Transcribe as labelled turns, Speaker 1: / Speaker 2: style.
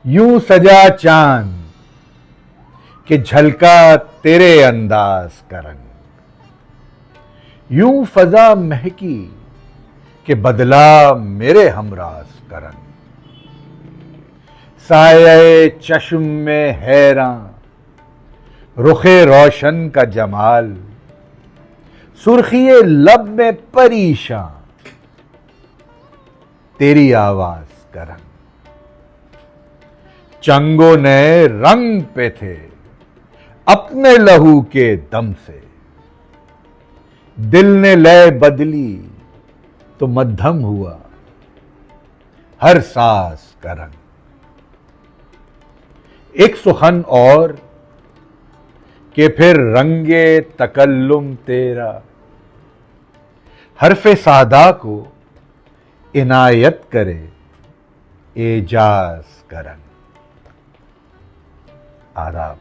Speaker 1: यूं सजा चांद कि झलका तेरे अंदाज का रंग, यूं फजा महकी कि बदला मेरे हमराज का रंग। साये चश्म में हैरां रुखे रोशन का जमाल, सुर्खिए लब में परेशान तेरी आवाज का रंग। चंगों ने रंग पे थे अपने लहू के दम से, दिल ने लय बदली तो मध्यम हुआ हर सांस का रंग। एक सुखन और कि फिर रंगे तकल्लुम तेरा, हरफे सादा को इनायत करे एजाज का रंग। आदाब।